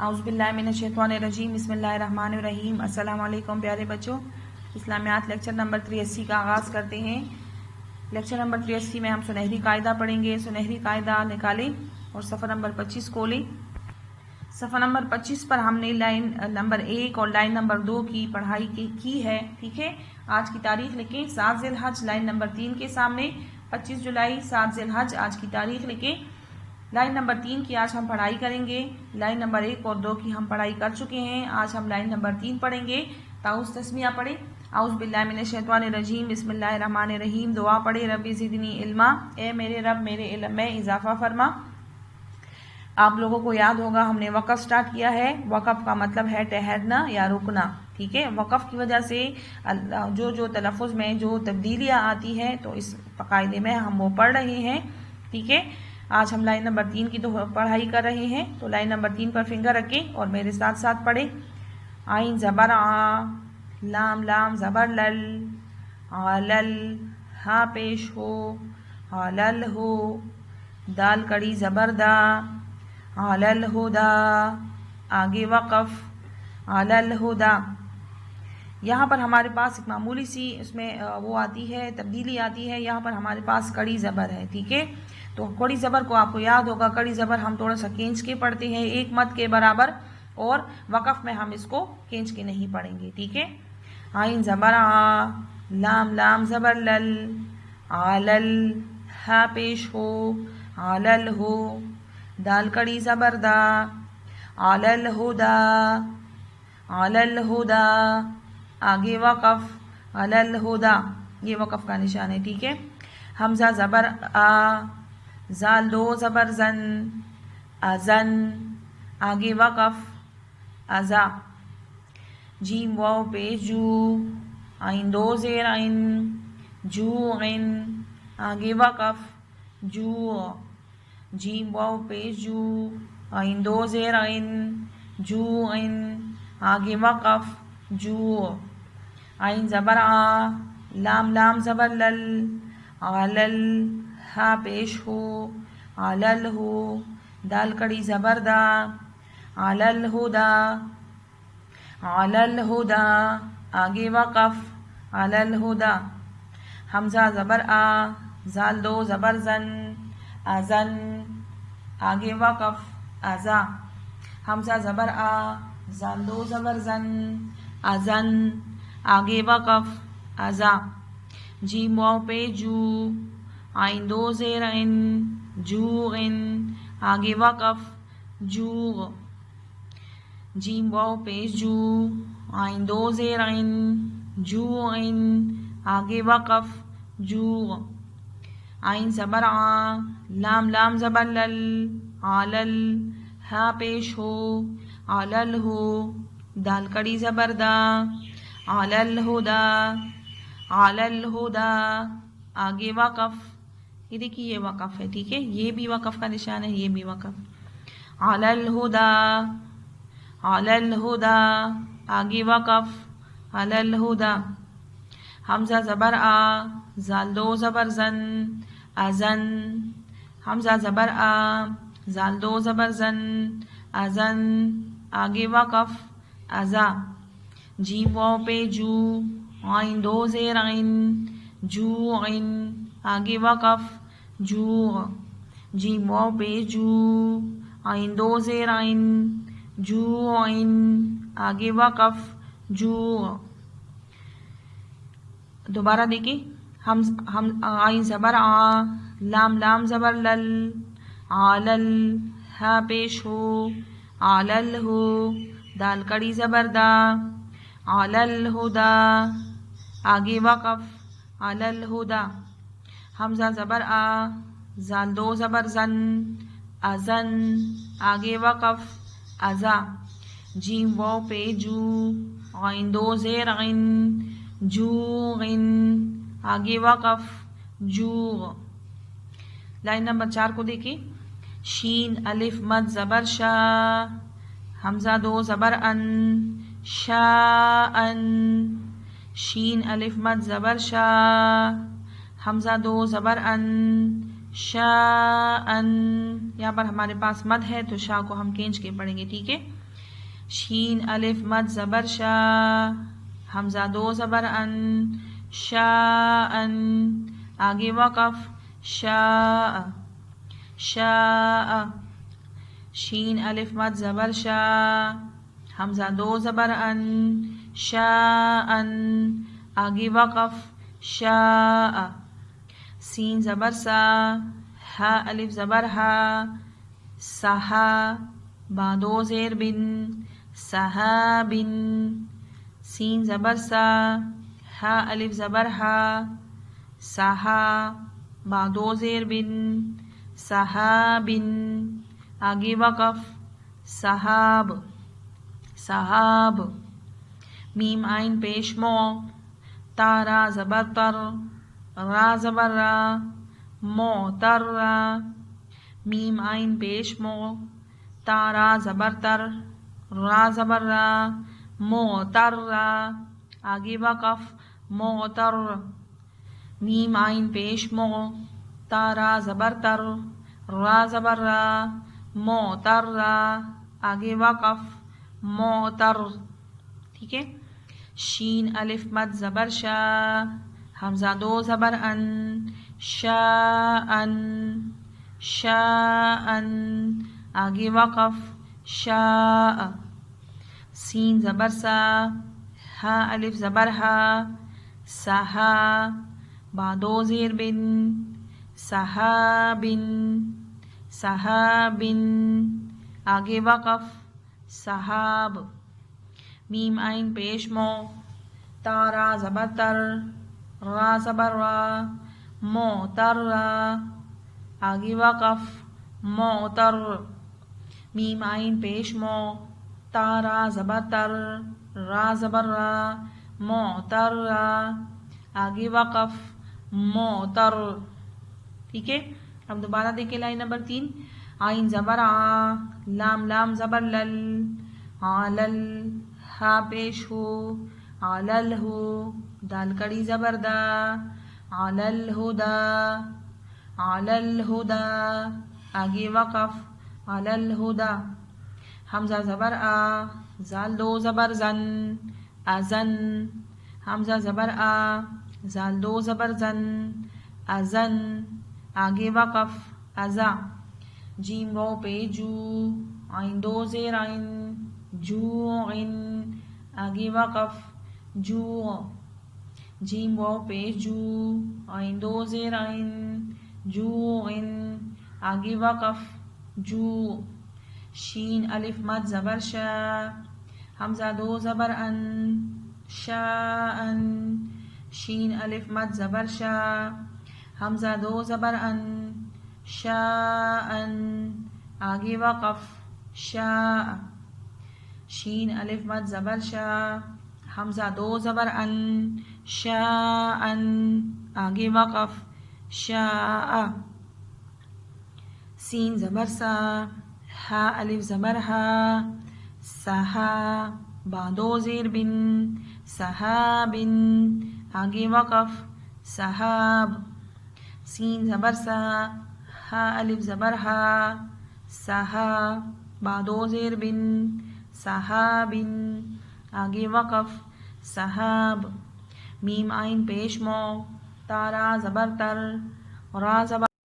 اعوذ باللہ من الشیطان الرجیم، بسم اللہ الرحمن الرحیم۔ السلام علیکم پیارے بچوں، اسلامیات لیکچر نمبر 83 کا آغاز کرتے ہیں۔ لیکچر نمبر 83 میں ہم سنہری قاعدہ پڑھیں گے۔ سنہری قاعدہ نکالیں اور صفحہ نمبر 25 کھولیں۔ صفحہ نمبر 25 پر ہم نے لائن نمبر 1 اور لائن نمبر 2 کی پڑھائی کی ہے، ٹھیک ہے۔ آج کی تاریخ لکھیں 7 ذی الحج، لائن نمبر 3 کے سامنے 25 جولائی 7 ذی الحج آج کی تاریخ لکھیں۔ لائن نمبر 3 کی آج ہم پڑھائی کریں گے۔ لائن نمبر 1 اور 2 کی ہم پڑھائی کر چکے ہیں، آج ہم لائن نمبر 3 پڑھیں گے۔ تعوذ تسمیہ پڑھیں۔ اعوذ باللہ من الشیطان الرجیم، بسم اللہ الرحمن الرحیم۔ دعا پڑھے، ربی زدنی علما، اے میرے رب میرے علم میں اضافہ فرما۔ آپ لوگوں کو یاد ہوگا ہم نے وقف سٹارٹ کیا ہے۔ وقف کا مطلب ہے ٹھہرنا یا رکنا، ٹھیک ہے۔ وقف کی وجہ سے جو تلفظ میں جو تبدیلیاں آتی ہے تو اس قاعدے میں ہم وہ پڑھ رہے ہیں، ٹھیک ہے۔ آج ہم لائن نمبر 3 کی تو پڑھائی کر رہے ہیں، تو لائن نمبر 3 پر فنگر رکھیں اور میرے ساتھ ساتھ پڑھیں۔ عین زبر آ، لام لام زبر لل، علل ہا پیش ہو، علل ہو، دال کڑی زبر دا، علل ہدا، آگے وقف، علل ہدا۔ یہاں پر ہمارے پاس ایک معمولی سی اس میں وہ آتی ہے، تبدیلی آتی ہے۔ یہاں پر ہمارے پاس کڑی زبر ہے، ٹھیک ہے۔ تو کڑی زبر کو آپ کو یاد ہوگا، کڑی زبر ہم تھوڑا سا کھینچ کے پڑھتے ہیں، ایک مد کے برابر، اور وقف میں ہم اس کو کھینچ کے نہیں پڑھیں گے، ٹھیک ہے۔ عین زبر آ، لام لام زبر لل، علل ہا پیش ہو، علل ہو، دال کڑی زبر دا، علل ہدا، علل ہدا، آگے وقف، علل ہدا، یہ وقف کا نشان ہے، ٹھیک ہے۔ حمزہ زبر آ، زال دو زبر زن، ازن، آگے وقف، ازا۔ جیم واو پیش جو، عین دو زیر عین، جو عین، آگے وقف، جو۔ جیم واو پیش جو، عین دو زیر عین، جو عین، آگے وقف، جو۔ عین زبر آ، لام لام زبر لل، علل ہا پیش ہو، علل ہو، دال کڑی زبر دا، علل ہدا، علل ہدا، آگے وقف، علل ہدا۔ حمزہ زبر آ، زال دو زبر زن، ازن، آگے وقف، ازا۔ حمزہ زبر آ، زال دو زبر زن، ازن، آگے وقف، ازا۔ جیم واو پہ جو، عین دو زیر عین، جو عین، آگے وقف، جو۔ جیم واو پیش جو، عین دو زیر عین، جو عین، آگے وقف، جو۔ عین زبر آ، لام لام زبر لل، علل ہا پیش ہو، علل ہو، دال کڑی زبر دا، علل ہدا، علل ہدا، آگے وقف۔ یہ دیکھیے یہ وقف ہے، ٹھیک ہے، یہ بھی وقف کا نشان ہے، یہ بھی وقف۔ علل ہدا، علل ہدا، آگے وقف، علل ہدا۔ حمزہ زبر آ، زال دو زبر زن، ازن، حمزہ زبر آ، زال دو زبر زن، ازن، آگے وقف، ازا۔ جیم واو پہ جو، عین دو زیر عین، جو عین، آگے وقف، جو۔ جیم واو پہ جو، عین دو زیر عین، جو عین، آگے وقف، جو۔ دوبارہ دیکھیں، عین زبر آ، لام لام زبر لل، علل ہا پیش ہو، علل ہو، دال کڑی زبر دا، علل ہدا، آگے وقف، علل ہدا۔ حمزہ زبر آ، زال دو زبر زن، ازن، آگے وقف، ازا۔ جیم واو پہ جو، عین دو زیر عین، جو عین، آگے وقف، جو۔ لائن نمبر 4 کو دیکھیں۔ شین الف مد زبر شا، حمزہ دو زبر ان، شا ان، شین الف مد زبر شا، حمزہ دو زبر ان، شاءن، یہاں پر ہمارے پاس مد ہے تو شا کو ہم کھینچ کے پڑھیں گے، ٹھیک ہے. شین الف مد زبر شا، حمزہ دو زبر ان، شاءن. آگے وقف شاء، شاء. شین الف مد زبر شا، حمزہ دو زبر ان، شاءن. آگے وقف شاء. سین زبر سا، ہا الف زبر ہا، سہا. با دو زیر بن، سہابن. سین زبر سا، ہا الف زبر ہا، سہا. با دو زیر بن، سہابن. آگے وقف سحاب، سحاب. میم عین پیش مو، تارا زبر تر، را زبر را، معتر را. میم عین پیش مو، تارا زبر تر، را زبر را، معتر را. آگے وقف معتر. میم عین پیش مو، تارا زبر تر، را زبر را، معتر را. آگے وقف معتر، ٹھیک ہے. شین الف مد زبر شا، حمزہ دو زبر ان، شاءن، شاءن. آگے وقف شاء. سین زبر سا، ہا الف زبر ہا، سہا. با دو زیر بن، سہابن، سہابن. آگے وقف سحاب. میم عین پیش مو، تارا زبر تر، را زبر را، معتر را. آگے وقف معتر. میم عین پیش مو، تارا زبر تر، را زبر را، معتر را. آگے وقف معتر، ٹھیک ہے. اب دوبارہ دیکھیں لائن نمبر 3. عین زبر آ، لام لام زبر لل، علل. ہا پیش ہو، علل ہو. دال کڑی زبر دا، علل ہدا، علل ہدا. آگے وقف علل ہدا. حمزہ زبر آ، زال دو زبر زن، ازن. حمزہ زبر آ، زال دو زبر زن، ازن. آگے وقف ازا. جیم واو پہ جو، عین دو زیر عین، جوعن. آگے وقف جو. جیم واو پہ جو، عین دو زیر عین، جوعن. آگے وقف جو. شین الف مد زبر شا، حمزہ دو زبر ان، شاءن. شین الف مد زبر شا، حمزہ دو زبر ان، شاءن. آگے وقف شاء. شین الف مد زبر شا، حمزہ دو زبر ان، شاءن. آگے وقف شاء. سین زبر سا، ہا الف زبر ہا، سہا. با دو زیر بن، سہابن. آگے وقف سحاب. سین زبر سا، ہا الف زبر ہا، سہا. با دو زیر بن، سحابن. آگے وقف سحاب. میم عین پیش مو، تارا زبر تر، را زبر